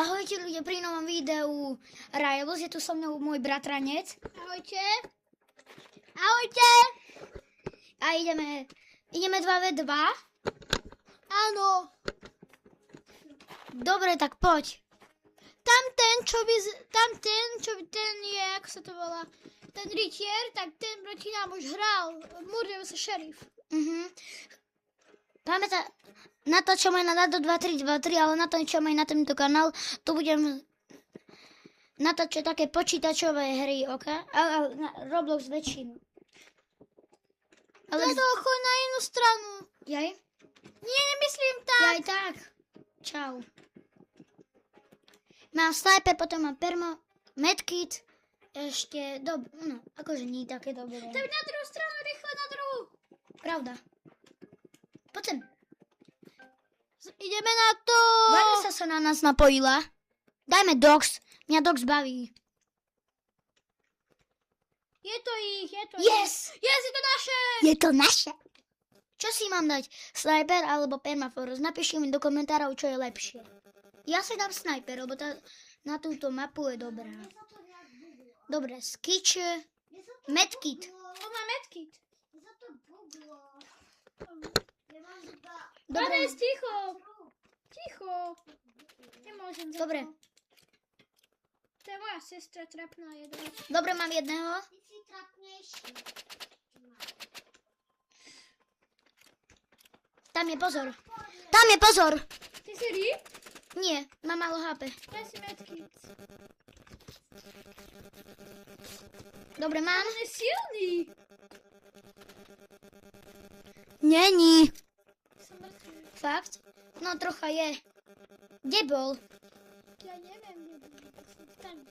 Ahojte ľudia pri novom videu Rivals, je tu so mnou môj bratranec. Ahojte. Ahojte. A ideme 2v2. Áno. Dobre, tak poď. Ten je, ako sa to volá, ten rytier, tak ten proti nám už hral. Murder vs. Sheriff. Pamätá, natáčame na Dado 2323, ale natáčame aj na tento kanál. Tu budem natáčať také počítačové hry, ok? Ale na Roblox väčšinu. Ale to choď na inú stranu. Jaj? Nie, nemyslím tak. Jaj tak. Čau. Mám sniper, potom mám perma, medkit, ešte, no, akože nie také dobré. Tak na druhú stranu, rýchle na druhú. Pravda. Poď sem. Ideme na to. Vanessa sa na nás napojila. Dajme Dogs. Mňa Dogs baví. Je to ich. Yes! Yes, je to naše. Je to naše. Čo si mám dať? Sniper alebo Permafrost? Napíšte mi do komentárov, čo je lepšie. Ja si dám Sniper, lebo na túto mapu je dobrá. Dobre, Skitch, Medkit. On má medkit. Dobre. Vanessa, ticho. Ticho. Nemôžem za Dobre. to. To je moja sestra trapná jedna. Dobre, mám jedného. Tam je pozor. Tam je pozor. Ty si rýb? Nie, mám málo HP. Daj si medkit. Dobre, mám. On je silný. Není. Som mŕtvý. Fakt? No, trocha je. Kde bol? Ja neviem, kde bol. Staň.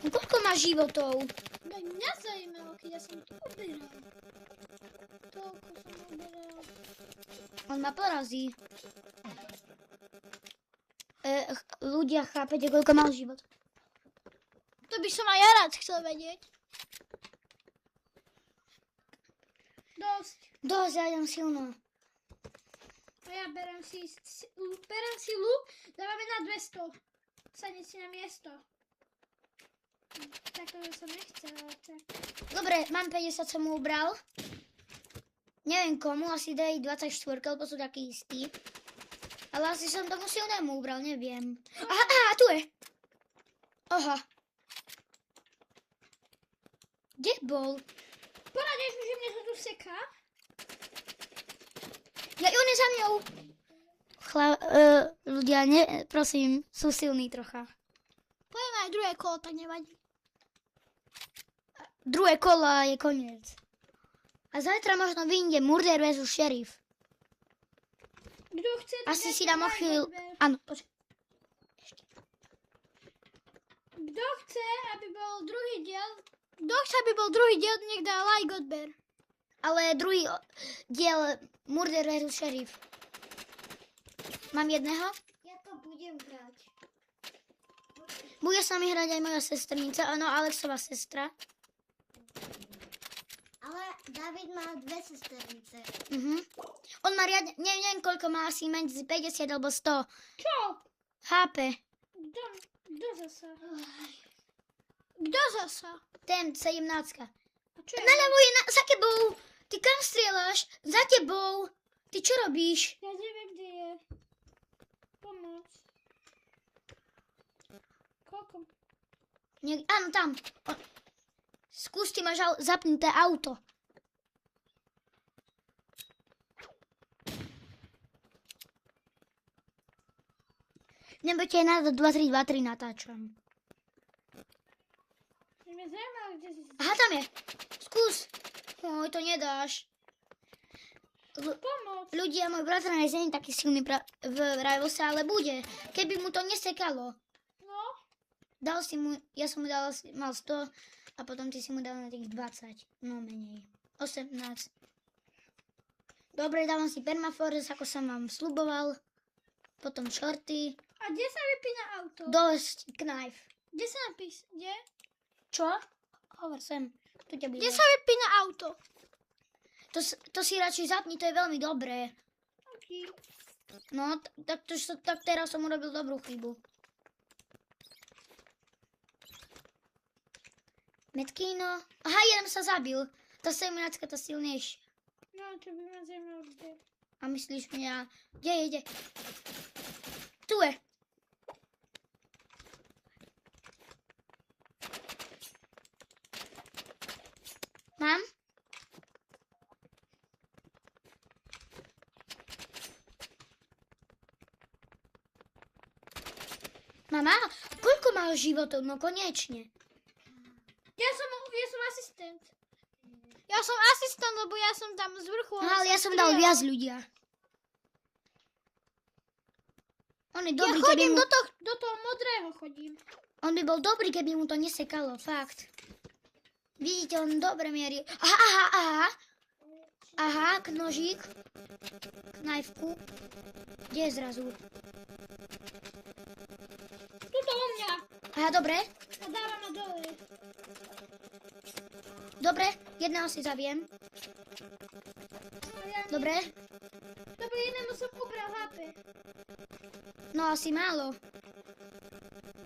Koľko má životov? No mňa zajímalo, keď ja som tu uberal. Toľko som uberal. On ma porazí. Ľudia, chápete, koľko mal život? To by som aj ja rád chcel vedieť. Dosť. Dosť, ja idem silno. A ja berem si luk, dávame na 200. Sadne si na miesto. Tak to som nechcel, ale tak. Dobre, mám 50, som mu ubral. Neviem komu, asi dej 24, lebo sú takí istí. Ale asi som tomu silnému ubral, neviem. Aha, tu je. Aha. Kde bol? Poradíš mi, že mne to tu seká? Ja, on je za mňou. Ľudia, prosím, sú silní trocha. Poďme aj druhé kolo, tak nevadí. Druhé kolo a je koniec. A zajtra možno vyjde Murder vs. Sheriff. Kto chce... Asi si dám o chvíľu... Áno, počkaj. Kto chce, aby bol druhý diel... nech dá like odber. Ale druhý diel Murder vs. Sheriff. Mám jedného? Ja to budem hrať. Bude sa mi hrať aj moja sestrnica, áno, Alexova sestra. Ale David má dve sesternice. On má riadne, neviem koľko má, asi medzi 50 alebo 100 Čo? HP. Kto zasa? Kto zasa? Ten 17. A čo je? Naľavo je za tebou. Ty kam strieľaš? Za tebou. Ty čo robíš? Ja neviem, kde je. Pomoc. Koľko? Áno, tam. Skús, ty máš zapnuté auto. Nebojte, na 2323 natáčam. Mňa zaujímavé, kde si... Aha, tam je. Skús. Oj, to nedáš. Pomoc. Ľudia, môj bratranec nie je taký silný v Rivalse, ale bude. Keby mu to nesekalo. No. Dal si mu, ja som mu dal, mal 100 a potom ty si mu dal na tých 20. No menej. 18. Dobre, dávam si Permafrost, ako som vám sľuboval. Potom shorty. A kde sa vypína auto? Dosť knife. Kde sa napíš? Kde? Čo? Hovor sem. Tu ťa bude. Kde sa vypína auto? To si radšej zapni, to je veľmi dobré. Okay. No, tak teraz som urobil dobrú chybu. Metkino. Aha, jeden sa zabil. Tá seminácka, tá silnejšia. No, čo by ma zaujímalo, kde. A myslíš mňa... Kde je? Tu je. Mám? Mama, koľko máš životov? No konečne. Ja som asistent. Ja som asistent, lebo ja som tam z vrchu. Ale ja som dal viac ľudia. On je dobrý, Ja chodím keby mu... do toho modrého chodím. On by bol dobrý, keby mu to nesekalo, fakt. Vidíte, on dobre mierí. Aha. Aha, nožík. Knajfku. Kde je zrazu? Tuto u mňa. Aha, dobre. A dávam ma dole. Dobre, jedného si zaviem. Dobre. Dobre, jednému som ubral HP. No asi málo.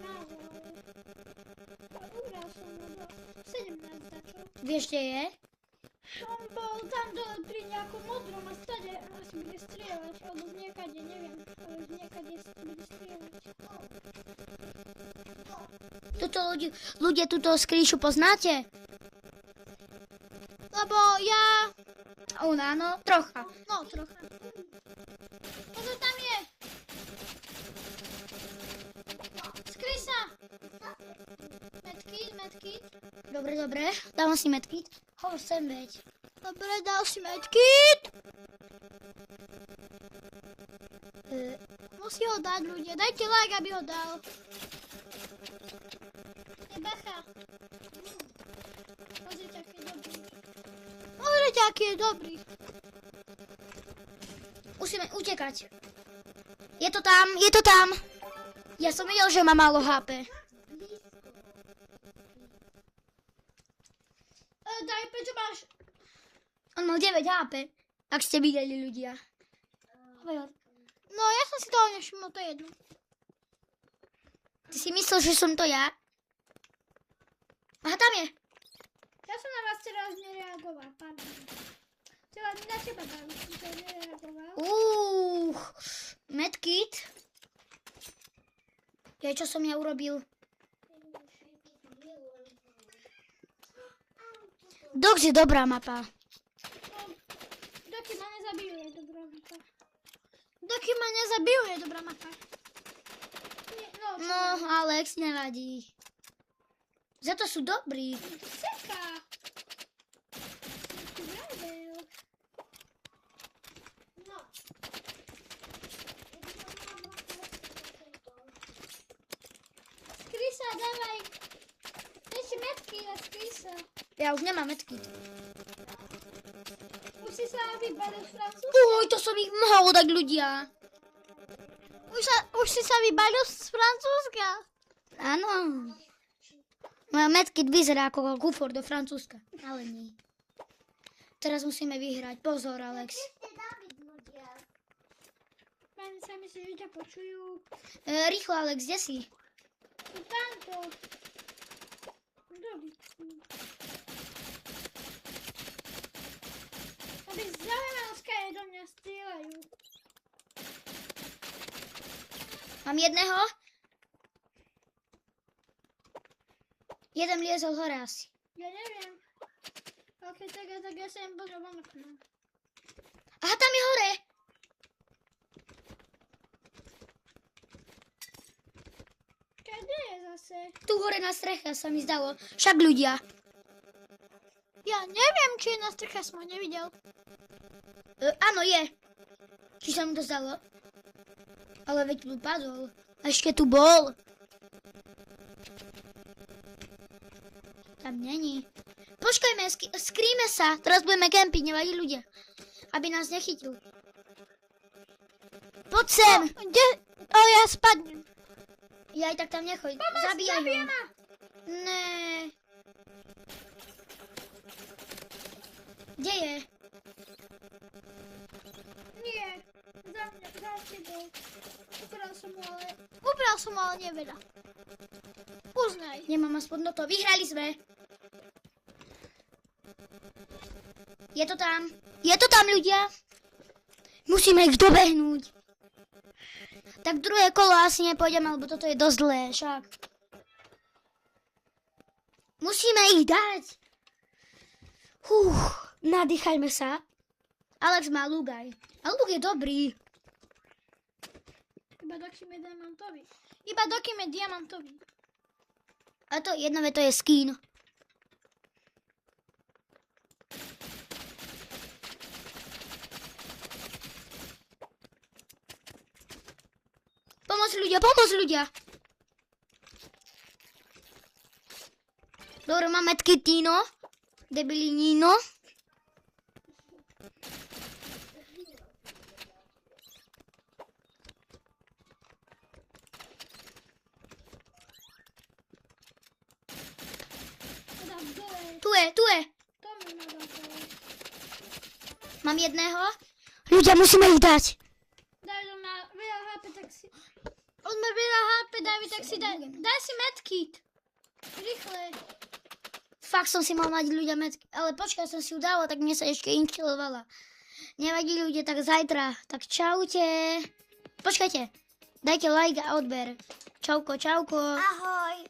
Málo. Ubral som ho do 17 začal. Vieš, kde je? On bol tam dole pri nejakom modrom a stade asi bude strieľať. Alebo z niekade, neviem. Ale z niekade bude strieľať. Tuto ľudia túto skrýšu poznáte? Lebo ja... Ona, áno, trocha. No, trocha. Pozor, tam je. Skryj sa. Medkit. Dobre. Dávam si medkit. Hovor sem, veď. Dobre, dal si medkit. Musí ho dať, ľudia. Dajte like, aby ho dal. Bacha. Pozrite, aký je dobrý. Musíme utekať. Je to tam. Ja som videl, že má málo HP. Daj, prečo máš? On mal 9 HP. Ak ste videli, ľudia. No, ja som si toho nevšimol, to je jedno. Ty si myslel, že som to ja? Aha, tam je. Ja som na vás teraz nereagoval, pardon. Na teba dám, som to nereagoval. Medkit. Čo som ja urobil? Dox je dobrá mapa. Doky ma nezabijú, je dobrá mapa. Doky ma nezabijú, je dobrá mapa. No, Alex, nevadí. Za to sú dobrí. Seka. No. Skryj sa, dávaj. Ešte metky a skryj sa. Ja už nemám medkit. Už si sa vybalil z Francúzska? To som ich mohol dať, ľudia. Už si sa vybalil z Francúzska? Áno. Moja medkit vyzerá ako kufor do Francúzska. Ale nie. Teraz musíme vyhrať. Pozor, Alex. Pani sa myslí, že ťa počujú. Rýchlo, Alex, kde si? Tamto. Dobrý. Aby zaujímalo, skáje do mňa strieľajú. Mám jedného. Jeden liezol hore asi. Ja neviem. Ok, tak ja sa im pozriem von okna. Aha, tam je hore. Kde je zase? Tu hore na streche sa mi zdalo. Však ľudia. Ja neviem, či je na streche, som ho nevidel. Áno, je. Či sa mu to zdalo? Ale veď tu padol. A ešte tu bol. Tam není. Počkajme, skrýme sa. Teraz budeme kempiť, nevadí ľudia. Aby nás nechytil. Poď sem. Kde? Ja spadnem. Ja aj tak tam nechoď. Zabíjaj ho. Ma. Ne. Kde je? Nie, za tebou. Ubral som mu, ale neveľa. Uznaj. Nemám aspoň to. Vyhrali sme. Je to tam. Je to tam, ľudia. Musíme ich dobehnúť. Tak druhé kolo asi nepôjdem, lebo toto je dosť dlhé, však. Musíme ich dať. Nadýchajme sa. Alex má luk aj. A luk je dobrý. Iba dokým je diamantový. Iba dokým je diamantový. A to jedno, to je skin. Pomoc ľudia. Dobre, máme tkitino. Debilinino. Tu je. To mi nadal dole. Mám jedného. Ľudia, musíme ich dať. Daj do na veľa HP, tak si... On má veľa HP, tak si daj si medkit. Rýchle. Fakt som si mal mať ľudia medky. Ale počkaj, som si ju dala, tak mne sa ešte inštilovala. Nevadí ľudia, tak zajtra. Tak čaute. Počkajte. Dajte like a odber. Čauko. Ahoj.